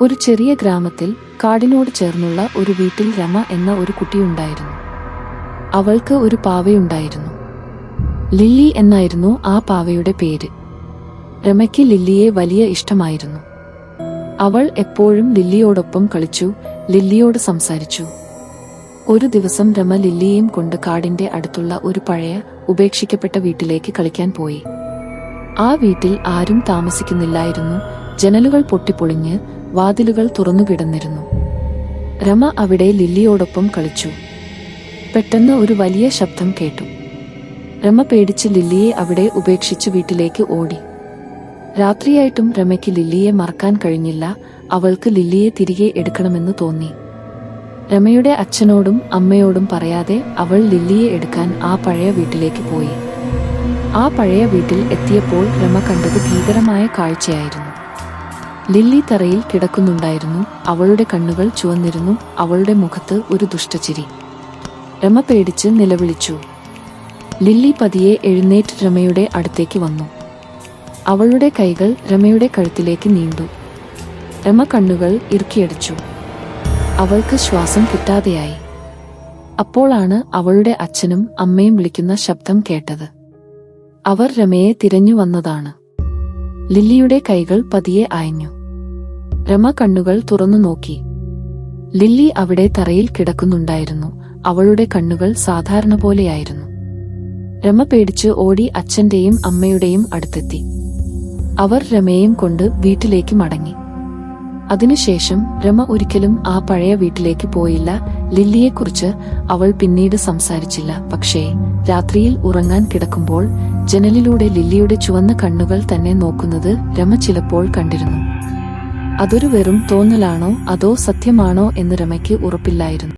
ഒരു ചെറിയ ഗ്രാമത്തിൽ കാടിനോട് ചേർന്നുള്ള ഒരു വീട്ടിൽ രമ എന്ന ഒരു കുട്ടിയുണ്ടായിരുന്നു. അവൾക്ക് ഒരു പാവയുണ്ടായിരുന്നു. ലില്ലി എന്നായിരുന്നു ആ പാവയുടെ പേര്. രമയ്ക്ക് ലില്ലിയെ വലിയ ഇഷ്ടമായിരുന്നു. അവൾ എപ്പോഴും ലില്ലിയോടൊപ്പം കളിച്ചു, ലില്ലിയോട് സംസാരിച്ചു. ഒരു ദിവസം രമ ലില്ലിയെയും കൊണ്ട് കാടിന്റെ അടുത്തുള്ള ഒരു പഴയ ഉപേക്ഷിക്കപ്പെട്ട വീട്ടിലേക്ക് കളിക്കാൻ പോയി. ആ വീട്ടിൽ ആരും താമസിക്കുന്നില്ലായിരുന്നു. ജനലുകൾ പൊട്ടിപ്പൊളിഞ്ഞ് വാതിലുകൾ തുറന്നുകിടന്നിരുന്നു. രമ അവിടെ ലില്ലിയോടൊപ്പം കളിച്ചു. പെട്ടെന്ന് ഒരു വലിയ ശബ്ദം കേട്ടു. രമ പേടിച്ച് ലില്ലിയെ അവിടെ ഉപേക്ഷിച്ച് വീട്ടിലേക്ക് ഓടി. രാത്രിയായിട്ടും രമയ്ക്ക് ലില്ലിയെ മറക്കാൻ കഴിഞ്ഞില്ല. അവൾക്ക് ലില്ലിയെ തിരികെ എടുക്കണമെന്ന് തോന്നി. രമയുടെ അച്ഛനോടും അമ്മയോടും പറയാതെ അവൾ ലില്ലിയെ എടുക്കാൻ ആ പഴയ വീട്ടിലേക്ക് പോയി. ആ പഴയ വീട്ടിൽ എത്തിയപ്പോൾ രമ കണ്ടത് ഭീകരമായ കാഴ്ചയായിരുന്നു. ലില്ലി തറയിൽ കിടക്കുന്നുണ്ടായിരുന്നു. അവളുടെ കണ്ണുകൾ ചുവന്നിരുന്നു. അവളുടെ മുഖത്ത് ഒരു ദുഷ്ടചിരി. രമ പേടിച്ച് നിലവിളിച്ചു. ലില്ലി പതിയെ എഴുന്നേറ്റ് രമയുടെ അടുത്തേക്ക് വന്നു. അവളുടെ കൈകൾ രമയുടെ കഴുത്തിലേക്ക് നീണ്ടു. രമ കണ്ണുകൾ ഇറുക്കിയടച്ചു. അവൾക്ക് ശ്വാസം കിട്ടാതെയായി. അപ്പോഴാണ് അവളുടെ അച്ഛനും അമ്മയും വിളിക്കുന്ന ശബ്ദം കേട്ടത്. അവർ രമയെ തിരഞ്ഞു വന്നതാണ്. ലില്ലിയുടെ കൈകൾ പതിയെ അയഞ്ഞു. രമ കണ്ണുകൾ തുറന്നു നോക്കി. ലില്ലി അവിടെ തറയിൽ കിടക്കുന്നുണ്ടായിരുന്നു. അവളുടെ കണ്ണുകൾ സാധാരണ പോലെയായിരുന്നു. രമ പേടിച്ച് ഓടി അച്ഛന്റെയും അമ്മയുടെയും അടുത്തെത്തി. അവർ രമയെയും കൊണ്ട് വീട്ടിലേക്ക് മടങ്ങി. അതിനുശേഷം രമ ഒരിക്കലും ആ പഴയ വീട്ടിലേക്ക് പോയില്ല. ലില്ലിയെക്കുറിച്ച് അവൾ പിന്നീട് സംസാരിച്ചില്ല. പക്ഷേ രാത്രിയിൽ ഉറങ്ങാൻ കിടക്കുമ്പോൾ ജനലിലൂടെ ലില്ലിയുടെ ചുവന്ന കണ്ണുകൾ തന്നെ നോക്കുന്നത് രമ ചിലപ്പോൾ കണ്ടിരുന്നു. അതൊരു വെറും തോന്നലാണോ അതോ സത്യമാണോ എന്ന് രമയ്ക്ക് ഉറപ്പില്ലായിരുന്നു.